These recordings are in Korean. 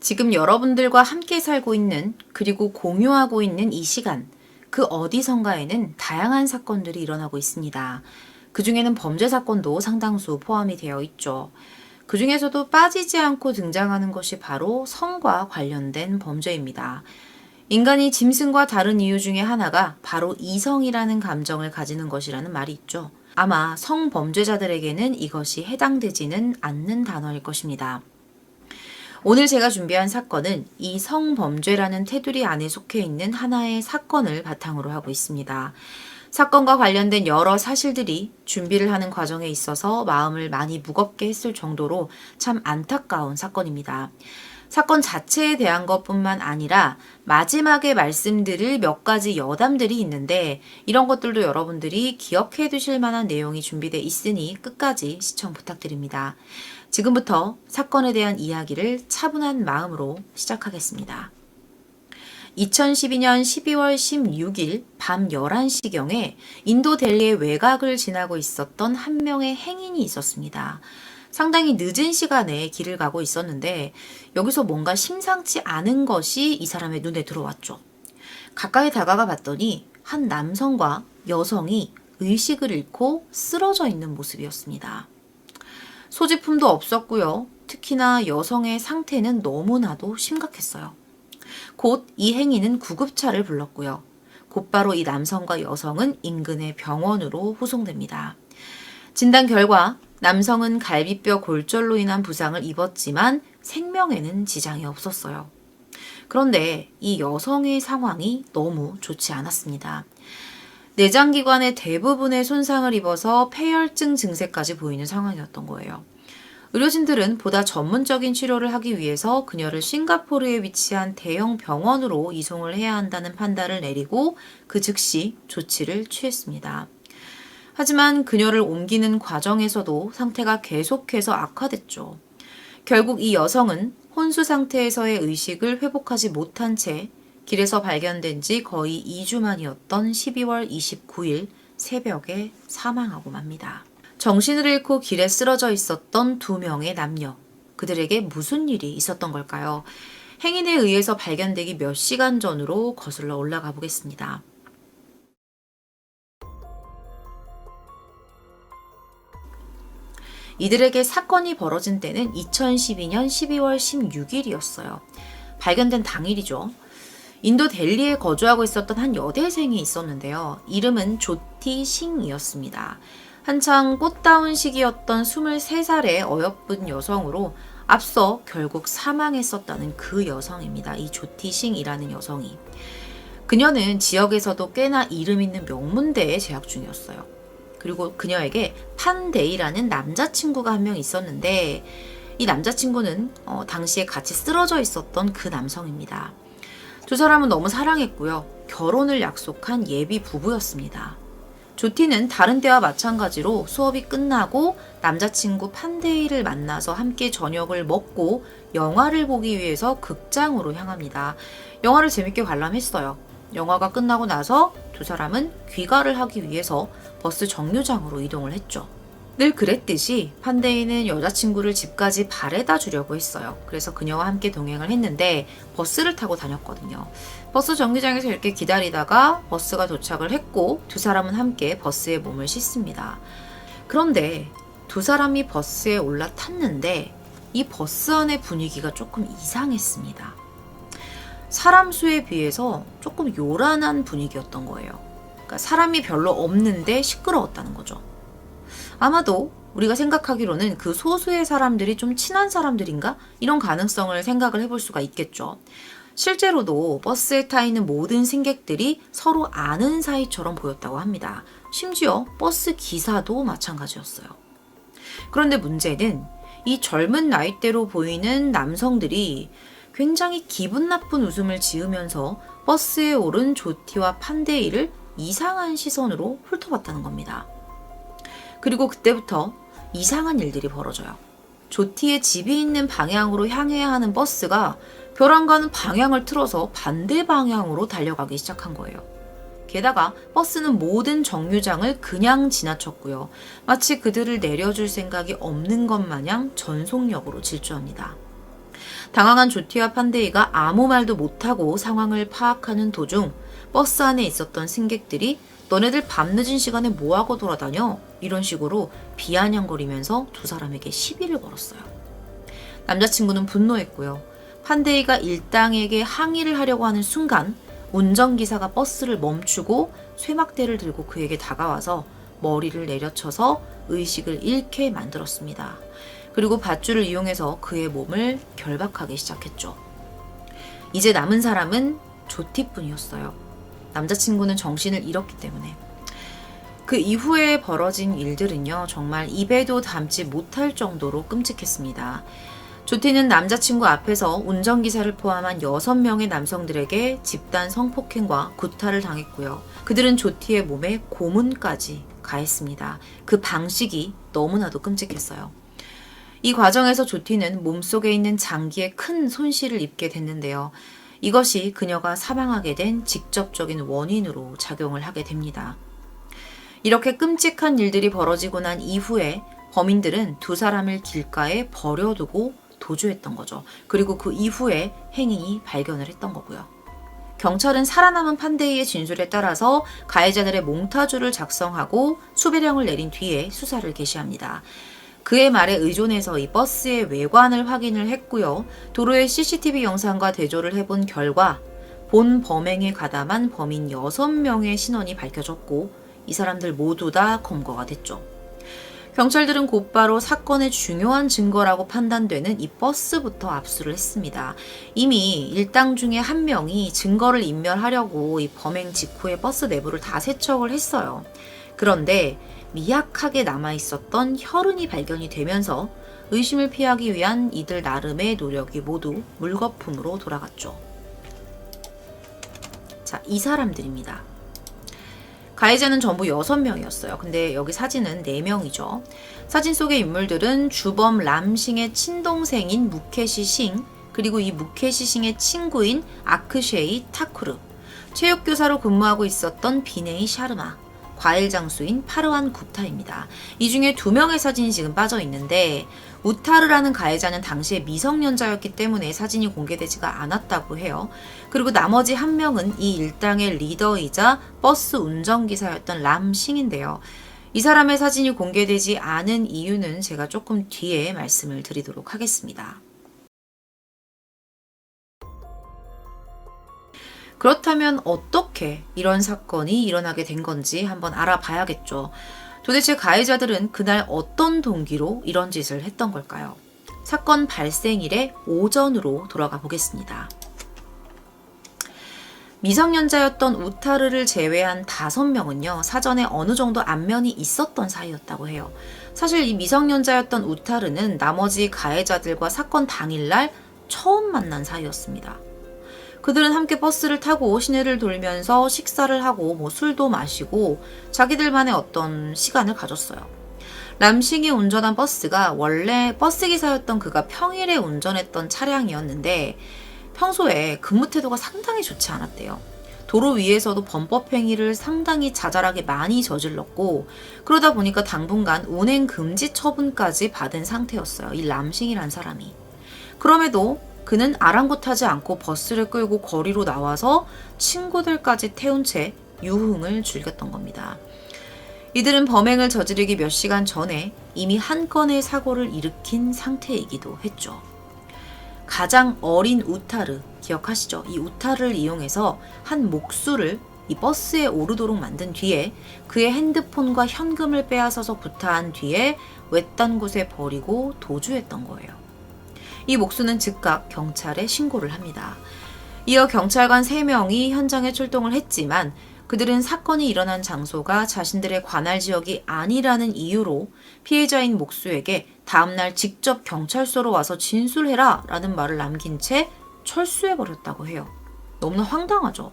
지금 여러분들과 함께 살고 있는 그리고 공유하고 있는 이 시간, 그 어디선가에는 다양한 사건들이 일어나고 있습니다. 그 중에는 범죄 사건도 상당수 포함이 되어 있죠. 그 중에서도 빠지지 않고 등장하는 것이 바로 성과 관련된 범죄입니다. 인간이 짐승과 다른 이유 중에 하나가 바로 이성이라는 감정을 가지는 것이라는 말이 있죠. 아마 성범죄자들에게는 이것이 해당되지는 않는 단어일 것입니다. 오늘 제가 준비한 사건은 이 성범죄라는 테두리 안에 속해 있는 하나의 사건을 바탕으로 하고 있습니다. 사건과 관련된 여러 사실들이 준비를 하는 과정에 있어서 마음을 많이 무겁게 했을 정도로 참 안타까운 사건입니다. 사건 자체에 대한 것뿐만 아니라 마지막에 말씀드릴 몇 가지 여담들이 있는데 이런 것들도 여러분들이 기억해 두실 만한 내용이 준비되어 있으니 끝까지 시청 부탁드립니다. 지금부터 사건에 대한 이야기를 차분한 마음으로 시작하겠습니다. 2012년 12월 16일 밤 11시경에 인도 델리의 외곽을 지나고 있었던 한 명의 행인이 있었습니다. 상당히 늦은 시간에 길을 가고 있었는데 여기서 뭔가 심상치 않은 것이 이 사람의 눈에 들어왔죠. 가까이 다가가 봤더니 한 남성과 여성이 의식을 잃고 쓰러져 있는 모습이었습니다. 소지품도 없었고요. 특히나 여성의 상태는 너무나도 심각했어요. 곧 이 행인은 구급차를 불렀고요. 곧바로 이 남성과 여성은 인근의 병원으로 후송됩니다. 진단 결과 남성은 갈비뼈 골절로 인한 부상을 입었지만 생명에는 지장이 없었어요. 그런데 이 여성의 상황이 너무 좋지 않았습니다. 내장기관의 대부분의 손상을 입어서 폐혈증 증세까지 보이는 상황이었던 거예요. 의료진들은 보다 전문적인 치료를 하기 위해서 그녀를 싱가포르에 위치한 대형 병원으로 이송을 해야 한다는 판단을 내리고 그 즉시 조치를 취했습니다. 하지만 그녀를 옮기는 과정에서도 상태가 계속해서 악화됐죠. 결국 이 여성은 혼수 상태에서의 의식을 회복하지 못한 채 길에서 발견된 지 거의 2주 만이었던 12월 29일 새벽에 사망하고 맙니다. 정신을 잃고 길에 쓰러져 있었던 두 명의 남녀. 그들에게 무슨 일이 있었던 걸까요? 행인에 의해서 발견되기 몇 시간 전으로 거슬러 올라가 보겠습니다. 이들에게 사건이 벌어진 때는 2012년 12월 16일이었어요. 발견된 당일이죠. 인도 델리에 거주하고 있었던 한 여대생이 있었는데요. 이름은 조티 싱이었습니다. 한창 꽃다운 시기였던 23살의 어여쁜 여성으로 앞서 결국 사망했었다는 그 여성입니다. 이 조티 싱이라는 여성이. 그녀는 지역에서도 꽤나 이름 있는 명문대에 재학 중이었어요. 그리고 그녀에게 판데이라는 남자친구가 한 명 있었는데 이 남자친구는 당시에 같이 쓰러져 있었던 그 남성입니다. 두 사람은 너무 사랑했고요. 결혼을 약속한 예비 부부였습니다. 조티는 다른 때와 마찬가지로 수업이 끝나고 남자친구 판데이를 만나서 함께 저녁을 먹고 영화를 보기 위해서 극장으로 향합니다. 영화를 재밌게 관람했어요. 영화가 끝나고 나서 두 사람은 귀가를 하기 위해서 버스 정류장으로 이동을 했죠. 늘 그랬듯이 판데이는 여자친구를 집까지 바래다 주려고 했어요. 그래서 그녀와 함께 동행을 했는데 버스를 타고 다녔거든요. 버스 정류장에서 이렇게 기다리다가 버스가 도착을 했고 두 사람은 함께 버스에 몸을 싣습니다. 그런데 두 사람이 버스에 올라탔는데 이 버스 안의 분위기가 조금 이상했습니다. 사람 수에 비해서 조금 요란한 분위기였던 거예요. 그러니까 사람이 별로 없는데 시끄러웠다는 거죠. 아마도 우리가 생각하기로는 그 소수의 사람들이 좀 친한 사람들인가? 이런 가능성을 생각을 해볼 수가 있겠죠. 실제로도 버스에 타 있는 모든 승객들이 서로 아는 사이처럼 보였다고 합니다. 심지어 버스 기사도 마찬가지였어요. 그런데 문제는 이 젊은 나이대로 보이는 남성들이 굉장히 기분 나쁜 웃음을 지으면서 버스에 오른 조티와 판데이를 이상한 시선으로 훑어봤다는 겁니다. 그리고 그때부터 이상한 일들이 벌어져요. 조티의 집이 있는 방향으로 향해야 하는 버스가 벼랑가는 방향을 틀어서 반대 방향으로 달려가기 시작한 거예요. 게다가 버스는 모든 정류장을 그냥 지나쳤고요. 마치 그들을 내려줄 생각이 없는 것 마냥 전속력으로 질주합니다. 당황한 조티와 판데이가 아무 말도 못하고 상황을 파악하는 도중 버스 안에 있었던 승객들이 너네들 밤늦은 시간에 뭐하고 돌아다녀? 이런 식으로 비아냥거리면서 두 사람에게 시비를 걸었어요. 남자친구는 분노했고요. 판데이가 일당에게 항의를 하려고 하는 순간 운전기사가 버스를 멈추고 쇠막대를 들고 그에게 다가와서 머리를 내려쳐서 의식을 잃게 만들었습니다. 그리고 밧줄을 이용해서 그의 몸을 결박하기 시작했죠. 이제 남은 사람은 조티뿐이었어요. 남자친구는 정신을 잃었기 때문에. 그 이후에 벌어진 일들은요, 정말 입에도 담지 못할 정도로 끔찍했습니다. 조티는 남자친구 앞에서 운전기사를 포함한 6명의 남성들에게 집단 성폭행과 구타를 당했고요. 그들은 조티의 몸에 고문까지 가했습니다. 그 방식이 너무나도 끔찍했어요. 이 과정에서 조티는 몸속에 있는 장기에 큰 손실을 입게 됐는데요. 이것이 그녀가 사망하게 된 직접적인 원인으로 작용을 하게 됩니다. 이렇게 끔찍한 일들이 벌어지고 난 이후에 범인들은 두 사람을 길가에 버려두고 도주했던 거죠. 그리고 그 이후에 행인이 발견을 했던 거고요. 경찰은 살아남은 판데이의 진술에 따라서 가해자들의 몽타주를 작성하고 수배령을 내린 뒤에 수사를 개시합니다. 그의 말에 의존해서 이 버스의 외관을 확인을 했고요. 도로의 CCTV 영상과 대조를 해본 결과 본 범행에 가담한 범인 6명의 신원이 밝혀졌고 이 사람들 모두 다 검거가 됐죠. 경찰들은 곧바로 사건의 중요한 증거라고 판단되는 이 버스부터 압수를 했습니다. 이미 일당 중에 한 명이 증거를 인멸하려고 이 범행 직후에 버스 내부를 다 세척을 했어요. 그런데 미약하게 남아있었던 혈흔이 발견이 되면서 의심을 피하기 위한 이들 나름의 노력이 모두 물거품으로 돌아갔죠. 자, 이 사람들입니다. 가해자는 전부 6명이었어요. 근데 여기 사진은 4명이죠. 사진 속의 인물들은 주범 람싱의 친동생인 무케시 싱, 그리고 이 무케시 싱의 친구인 아크쉐이 타쿠르, 체육교사로 근무하고 있었던 비네이 샤르마, 과일 장수인 파르완 굽타입니다. 이 중에 2명의 사진이 지금 빠져 있는데 우타르라는 가해자는 당시에 미성년자였기 때문에 사진이 공개되지가 않았다고 해요. 그리고 나머지 1명은 이 일당의 리더이자 버스 운전기사였던 람싱인데요. 이 사람의 사진이 공개되지 않은 이유는 제가 조금 뒤에 말씀을 드리도록 하겠습니다. 그렇다면 어떻게 이런 사건이 일어나게 된 건지 한번 알아봐야겠죠. 도대체 가해자들은 그날 어떤 동기로 이런 짓을 했던 걸까요? 사건 발생일의 오전으로 돌아가 보겠습니다. 미성년자였던 우타르를 제외한 5명은요, 사전에 어느 정도 안면이 있었던 사이였다고 해요. 사실 이 미성년자였던 우타르는 나머지 가해자들과 사건 당일날 처음 만난 사이였습니다. 그들은 함께 버스를 타고 시내를 돌면서 식사를 하고 술도 마시고 자기들만의 어떤 시간을 가졌어요. 람싱이 운전한 버스가 원래 버스기사였던 그가 평일에 운전했던 차량이었는데 평소에 근무 태도가 상당히 좋지 않았대요. 도로 위에서도 범법 행위를 상당히 자잘하게 많이 저질렀고 그러다 보니까 당분간 운행 금지 처분까지 받은 상태였어요. 이 람싱이란 사람이. 그럼에도 그는 아랑곳하지 않고 버스를 끌고 거리로 나와서 친구들까지 태운 채 유흥을 즐겼던 겁니다. 이들은 범행을 저지르기 몇 시간 전에 이미 한 건의 사고를 일으킨 상태이기도 했죠. 가장 어린 우타르, 기억하시죠? 이 우타르를 이용해서 한 목수를 이 버스에 오르도록 만든 뒤에 그의 핸드폰과 현금을 빼앗아서 구타한 뒤에 외딴 곳에 버리고 도주했던 거예요. 이 목수는 즉각 경찰에 신고를 합니다. 이어 경찰관 3명이 현장에 출동을 했지만 그들은 사건이 일어난 장소가 자신들의 관할 지역이 아니라는 이유로 피해자인 목수에게 다음날 직접 경찰서로 와서 진술해라 라는 말을 남긴 채 철수해버렸다고 해요. 너무나 황당하죠.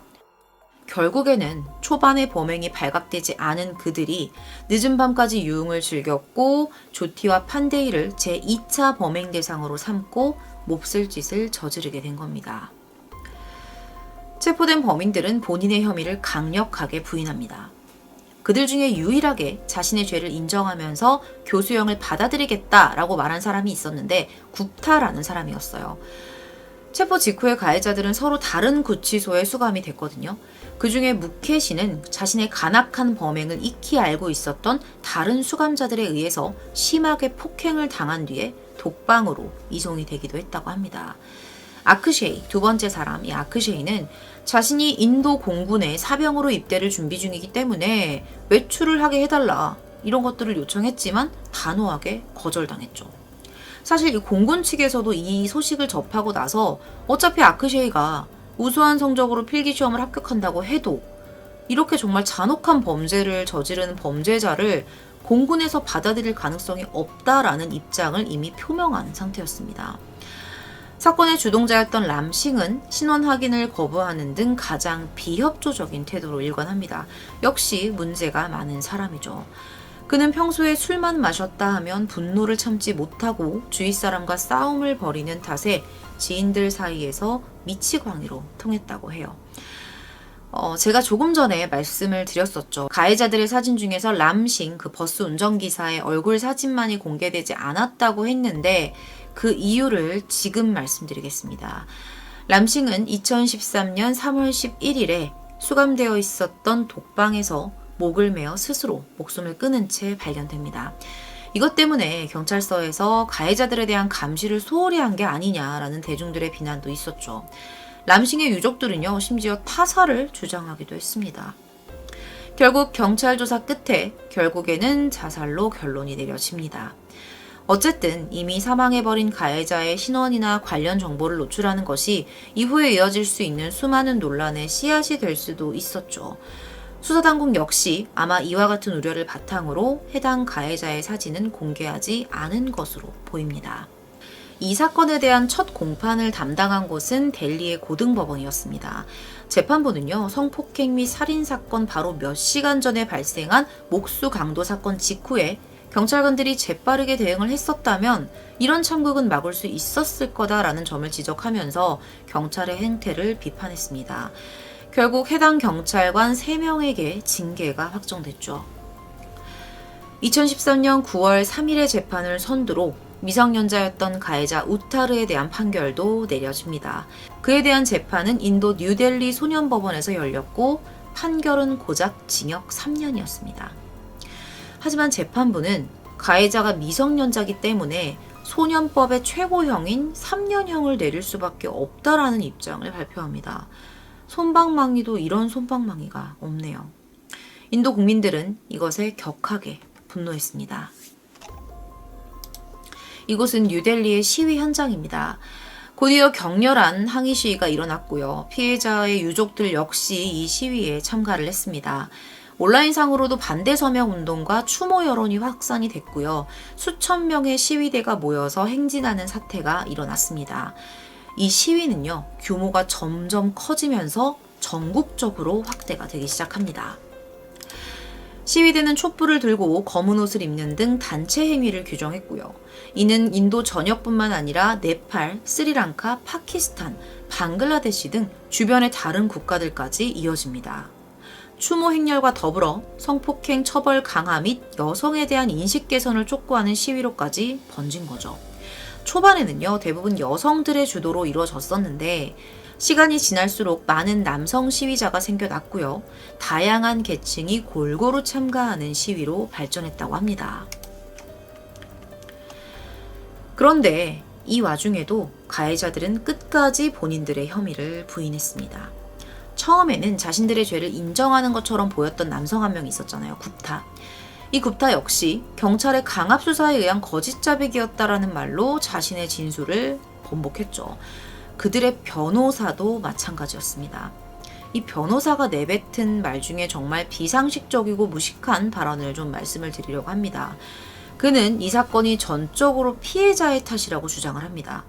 결국에는 초반에 범행이 발각되지 않은 그들이 늦은 밤까지 유흥을 즐겼고 조티와 판데이를 제2차 범행 대상으로 삼고 몹쓸 짓을 저지르게 된 겁니다. 체포된 범인들은 본인의 혐의를 강력하게 부인합니다. 그들 중에 유일하게 자신의 죄를 인정하면서 교수형을 받아들이겠다라고 말한 사람이 있었는데 굽타라는 사람이었어요. 체포 직후에 가해자들은 서로 다른 구치소에 수감이 됐거든요. 그중에 무케시는 자신의 간악한 범행을 익히 알고 있었던 다른 수감자들에 의해서 심하게 폭행을 당한 뒤에 독방으로 이송이 되기도 했다고 합니다. 아크셰이, 두 번째 사람, 이 아크셰이는 자신이 인도 공군에 사병으로 입대를 준비 중이기 때문에 외출을 하게 해달라, 이런 것들을 요청했지만 단호하게 거절당했죠. 사실 이 공군 측에서도 이 소식을 접하고 나서 어차피 아크셰이가 우수한 성적으로 필기시험을 합격한다고 해도 이렇게 정말 잔혹한 범죄를 저지르는 범죄자를 공군에서 받아들일 가능성이 없다라는 입장을 이미 표명한 상태였습니다. 사건의 주동자였던 람싱은 신원 확인을 거부하는 등 가장 비협조적인 태도로 일관합니다. 역시 문제가 많은 사람이죠. 그는 평소에 술만 마셨다 하면 분노를 참지 못하고 주위 사람과 싸움을 벌이는 탓에 지인들 사이에서 미치광이로 통했다고 해요. 제가 조금 전에 말씀을 드렸었죠. 가해자들의 사진 중에서 람싱, 그 버스 운전기사의 얼굴 사진만이 공개되지 않았다고 했는데 그 이유를 지금 말씀드리겠습니다. 람싱은 2013년 3월 11일에 수감되어 있었던 독방에서 목을 메어 스스로 목숨을 끊은 채 발견됩니다. 이것 때문에 경찰서에서 가해자들에 대한 감시를 소홀히 한 게 아니냐라는 대중들의 비난도 있었죠. 람싱의 유족들은요, 심지어 타살을 주장하기도 했습니다. 결국 경찰 조사 끝에 결국에는 자살로 결론이 내려집니다. 어쨌든 이미 사망해버린 가해자의 신원이나 관련 정보를 노출하는 것이 이후에 이어질 수 있는 수많은 논란의 씨앗이 될 수도 있었죠. 수사당국 역시 아마 이와 같은 우려를 바탕으로 해당 가해자의 사진은 공개하지 않은 것으로 보입니다. 이 사건에 대한 첫 공판을 담당한 곳은 델리의 고등법원이었습니다. 재판부는요, 성폭행 및 살인사건 바로 몇 시간 전에 발생한 목수 강도 사건 직후에 경찰관들이 재빠르게 대응을 했었다면 이런 참극은 막을 수 있었을 거다라는 점을 지적하면서 경찰의 행태를 비판했습니다. 결국 해당 경찰관 3명에게 징계가 확정됐죠. 2013년 9월 3일의 재판을 선두로 미성년자였던 가해자 우타르에 대한 판결도 내려집니다. 그에 대한 재판은 인도 뉴델리 소년법원에서 열렸고 판결은 고작 징역 3년이었습니다. 하지만 재판부는 가해자가 미성년자이기 때문에 소년법의 최고형인 3년형을 내릴 수밖에 없다라는 입장을 발표합니다. 솜방망이도 이런 솜방망이가 없네요. 인도 국민들은 이것에 격하게 분노했습니다. 이곳은 뉴델리의 시위 현장입니다. 곧이어 격렬한 항의 시위가 일어났고요. 피해자의 유족들 역시 이 시위에 참가를 했습니다. 온라인상으로도 반대 서명 운동과 추모 여론이 확산이 됐고요. 수천 명의 시위대가 모여서 행진하는 사태가 일어났습니다. 이 시위는요, 규모가 점점 커지면서 전국적으로 확대가 되기 시작합니다. 시위대는 촛불을 들고 검은 옷을 입는 등 단체 행위를 규정했고요. 이는 인도 전역뿐만 아니라 네팔, 스리랑카, 파키스탄, 방글라데시 등 주변의 다른 국가들까지 이어집니다. 추모 행렬과 더불어 성폭행 처벌 강화 및 여성에 대한 인식 개선을 촉구하는 시위로까지 번진 거죠. 초반에는요, 대부분 여성들의 주도로 이루어졌었는데 시간이 지날수록 많은 남성 시위자가 생겨났고요. 다양한 계층이 골고루 참가하는 시위로 발전했다고 합니다. 그런데 이 와중에도 가해자들은 끝까지 본인들의 혐의를 부인했습니다. 처음에는 자신들의 죄를 인정하는 것처럼 보였던 남성 한 명 있었잖아요. 굽타. 이 굽타 역시 경찰의 강압수사에 의한 거짓자백이었다라는 말로 자신의 진술을 번복했죠. 그들의 변호사도 마찬가지였습니다. 이 변호사가 내뱉은 말 중에 정말 비상식적이고 무식한 발언을 좀 말씀을 드리려고 합니다. 그는 이 사건이 전적으로 피해자의 탓이라고 주장을 합니다.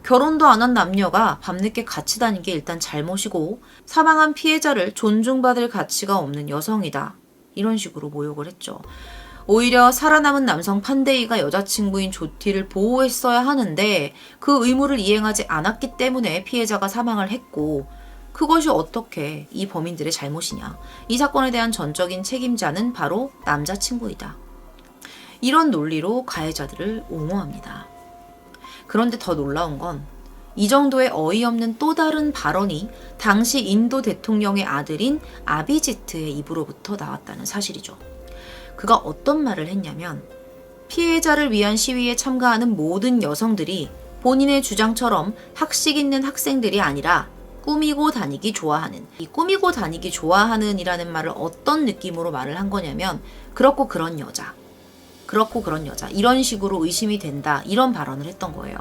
결혼도 안 한 남녀가 밤늦게 같이 다닌 게 일단 잘못이고 사망한 피해자를 존중받을 가치가 없는 여성이다. 이런 식으로 모욕을 했죠. 오히려 살아남은 남성 판데이가 여자친구인 조티를 보호했어야 하는데 그 의무를 이행하지 않았기 때문에 피해자가 사망을 했고 그것이 어떻게 이 범인들의 잘못이냐. 이 사건에 대한 전적인 책임자는 바로 남자친구이다. 이런 논리로 가해자들을 옹호합니다. 그런데 더 놀라운 건 이 정도의 어이없는 또 다른 발언이 당시 인도 대통령의 아들인 아비지트의 입으로부터 나왔다는 사실이죠. 그가 어떤 말을 했냐면, 피해자를 위한 시위에 참가하는 모든 여성들이 본인의 주장처럼 학식 있는 학생들이 아니라 꾸미고 다니기 좋아하는, 이 꾸미고 다니기 좋아하는 이라는 말을 어떤 느낌으로 말을 한 거냐면, 그렇고 그런 여자, 이런 식으로 의심이 된다, 이런 발언을 했던 거예요.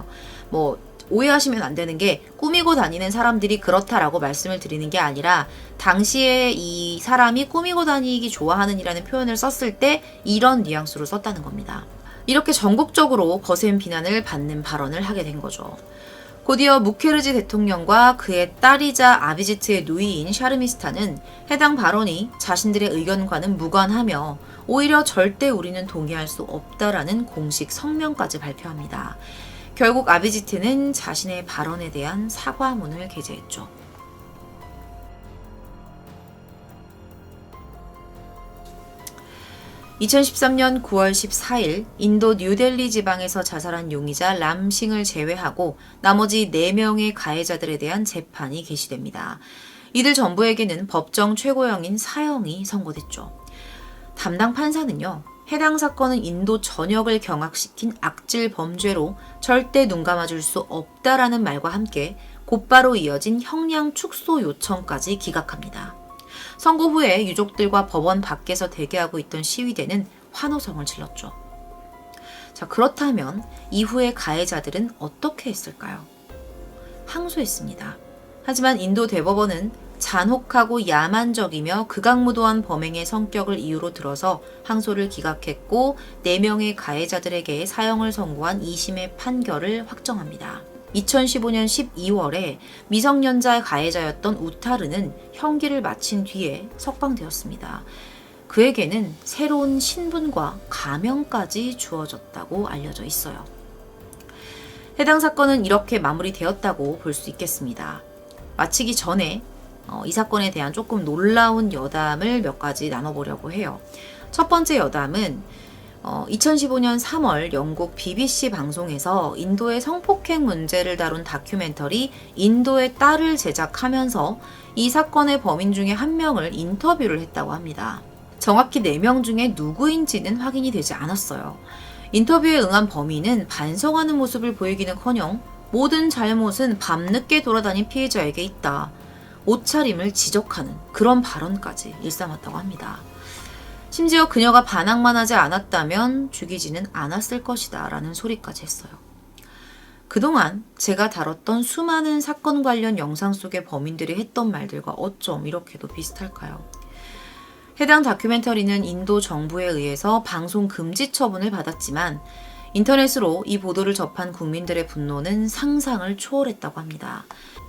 오해하시면 안 되는 게, 꾸미고 다니는 사람들이 그렇다라고 말씀을 드리는 게 아니라 당시에 이 사람이 꾸미고 다니기 좋아하는 이라는 표현을 썼을 때 이런 뉘앙스로 썼다는 겁니다. 이렇게 전국적으로 거센 비난을 받는 발언을 하게 된 거죠. 곧이어 무케르지 대통령과 그의 딸이자 아비지트의 누이인 샤르미스타는 해당 발언이 자신들의 의견과는 무관하며 오히려 절대 우리는 동의할 수 없다라는 공식 성명까지 발표합니다. 결국 아비지트는 자신의 발언에 대한 사과문을 게재했죠. (2013년 9월 14일) 인도 뉴델리 지방에서 자살한 용의자 람싱을 제외하고 나머지 4명의 가해자들에 대한 재판이 개시됩니다. 이들 전부에게는 법정 최고형인 사형이 선고됐죠. 담당 판사는요, 해당 사건은 인도 전역을 경악시킨 악질 범죄로 절대 눈 감아줄 수 없다라는 말과 함께 곧바로 이어진 형량 축소 요청까지 기각합니다. 선고 후에 유족들과 법원 밖에서 대기하고 있던 시위대는 환호성을 질렀죠. 자, 그렇다면 이후에 가해자들은 어떻게 했을까요? 항소했습니다. 하지만 인도 대법원은 잔혹하고 야만적이며 극악무도한 범행의 성격을 이유로 들어서 항소를 기각했고 4명의 가해자들에게 사형을 선고한 2심의 판결을 확정합니다. 2015년 12월에 미성년자 가해자였던 우타르는 형기를 마친 뒤에 석방되었습니다. 그에게는 새로운 신분과 가명까지 주어졌다고 알려져 있어요. 해당 사건은 이렇게 마무리되었다고 볼 수 있겠습니다. 마치기 전에 이 사건에 대한 조금 놀라운 여담을 몇 가지 나눠보려고 해요. 첫 번째 여담은 2015년 3월 영국 BBC 방송에서 인도의 성폭행 문제를 다룬 다큐멘터리 인도의 딸을 제작하면서 이 사건의 범인 중에 한 명을 인터뷰를 했다고 합니다. 정확히 4명 중에 누구인지는 확인이 되지 않았어요. 인터뷰에 응한 범인은 반성하는 모습을 보이기는커녕 모든 잘못은 밤늦게 돌아다닌 피해자에게 있다, 옷차림을 지적하는 그런 발언까지 일삼았다고 합니다. 심지어 그녀가 반항만 하지 않았다면 죽이지는 않았을 것이다 라는 소리까지 했어요. 그동안 제가 다뤘던 수많은 사건 관련 영상 속의 범인들이 했던 말들과 어쩜 이렇게도 비슷할까요? 해당 다큐멘터리는 인도 정부에 의해서 방송 금지 처분을 받았지만 인터넷으로 이 보도를 접한 국민들의 분노는 상상을 초월했다고 합니다.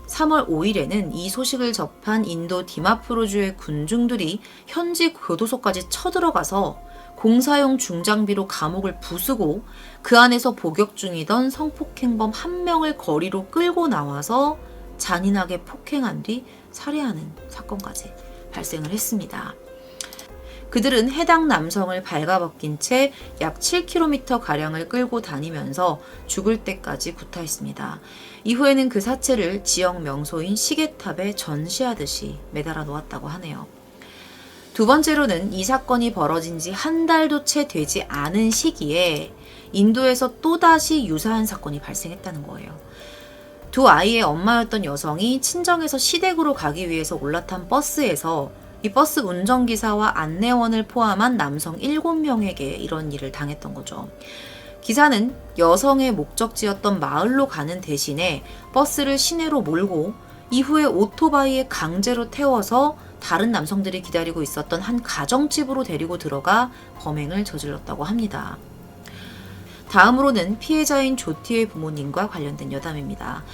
3월 5일에는 이 소식을 접한 인도 디마푸르주의 군중들이 현지 교도소까지 쳐들어가서 공사용 중장비로 감옥을 부수고 그 안에서 복역 중이던 성폭행범 1명을 거리로 끌고 나와서 잔인하게 폭행한 뒤 살해하는 사건까지 발생을 했습니다. 그들은 해당 남성을 발가벗긴 채 약 7km가량을 끌고 다니면서 죽을 때까지 구타했습니다. 이후에는 그 사체를 지역 명소인 시계탑에 전시하듯이 매달아 놓았다고 하네요. 두 번째로는 이 사건이 벌어진 지 한 달도 채 되지 않은 시기에 인도에서 또다시 유사한 사건이 발생했다는 거예요. 두 아이의 엄마였던 여성이 친정에서 시댁으로 가기 위해서 올라탄 버스에서 이 버스 운전기사와 안내원을 포함한 남성 7명에게 이런 일을 당했던 거죠. 기사는 여성의 목적지였던 마을로 가는 대신에 버스를 시내로 몰고 이후에 오토바이에 강제로 태워서 다른 남성들이 기다리고 있었던 한 가정집으로 데리고 들어가 범행을 저질렀다고 합니다. 다음으로는 피해자인 조티의 부모님과 관련된 여담입니다.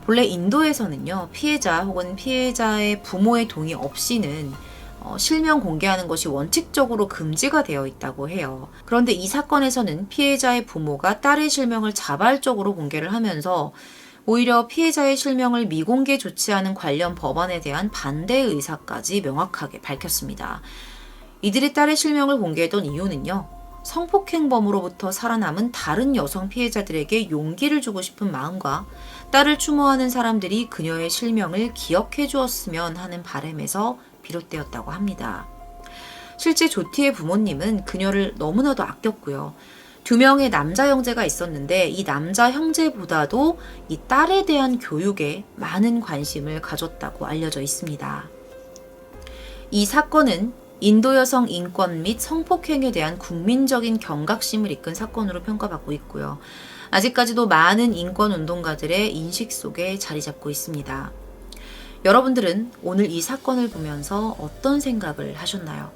본래 인도에서는요, 피해자 혹은 피해자의 부모의 동의 없이는 실명 공개하는 것이 원칙적으로 금지가 되어 있다고 해요. 그런데 이 사건에서는 피해자의 부모가 딸의 실명을 자발적으로 공개를 하면서 오히려 피해자의 실명을 미공개 조치하는 관련 법안에 대한 반대 의사까지 명확하게 밝혔습니다. 이들이 딸의 실명을 공개했던 이유는요, 성폭행범으로부터 살아남은 다른 여성 피해자들에게 용기를 주고 싶은 마음과 딸을 추모하는 사람들이 그녀의 실명을 기억해 주었으면 하는 바람에서 비롯되었다고 합니다. 실제 조티의 부모님은 그녀를 너무나도 아꼈고요. 2명의 남자 형제가 있었는데 이 남자 형제보다도 이 딸에 대한 교육에 많은 관심을 가졌다고 알려져 있습니다. 이 사건은 인도 여성 인권 및 성폭행에 대한 국민적인 경각심을 이끈 사건으로 평가받고 있고요. 아직까지도 많은 인권 운동가들의 인식 속에 자리 잡고 있습니다. 여러분들은 오늘 이 사건을 보면서 어떤 생각을 하셨나요?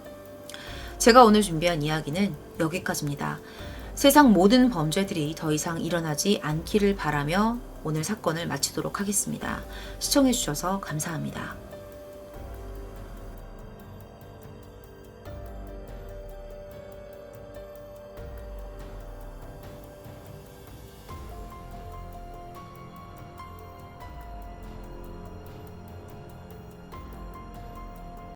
제가 오늘 준비한 이야기는 여기까지입니다. 세상 모든 범죄들이 더 이상 일어나지 않기를 바라며 오늘 사건을 마치도록 하겠습니다. 시청해주셔서 감사합니다.